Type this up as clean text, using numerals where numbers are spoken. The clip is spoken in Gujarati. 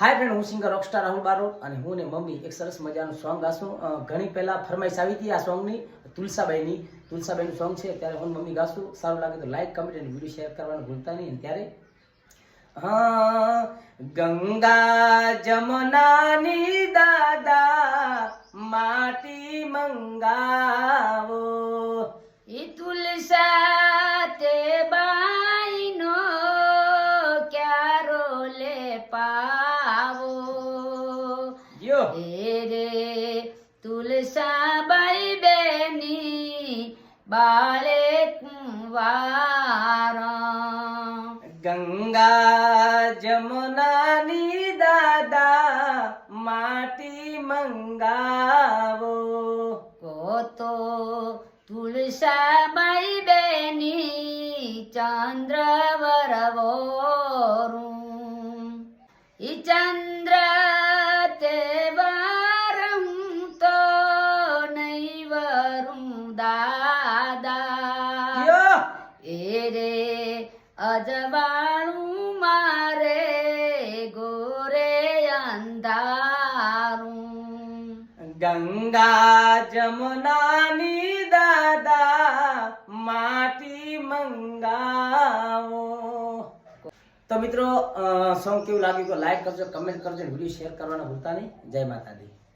હાય ફ્રેન્ડ, હું સિંગર રોકસ્ટાર રાહુલ બારોટ અને હું ને મમ્મી એક સરસ મજાનું સોંગ ગાશું. ઘણી પહેલા ફરમાઈશ આવી હતી આ સોંગની, તુલસાબાઈનું સોંગ છે. ત્યારે હું મમ્મી ગાશું. સારું લાગે તો લાઈક, કમેન્ટ અને વિડીયો શેર કરવાનું ભૂલતા નહીં. ત્યારે ગંગા જમનાની દાદા માટી મંગાવો, ઈ તુલસા તે બાઈનો ક્યારો લે પાવો. યો એ રે તુલસા બાઈ બેની બાળે કુંવારા. ગંગા જમનાની દાદા માટી મંગાવો, તો તુલસાબાઈ બેની ચંદ્ર વરવોરું. ઈ ચંદ્ર તે વરમ તો નહીં વરું દાદા. યો એ રે અજવાળું મારે ગોરે અંધારું. ગંગા જમનાની દાદા માટી મંગાવો. તો મિત્રો, સોંગ કેવું લાગ્યું તો લાઈક કરજો, કમેન્ટ કરજો, વિડીયો શેર કરવાના ભૂલતા નહીં. જય માતાજી.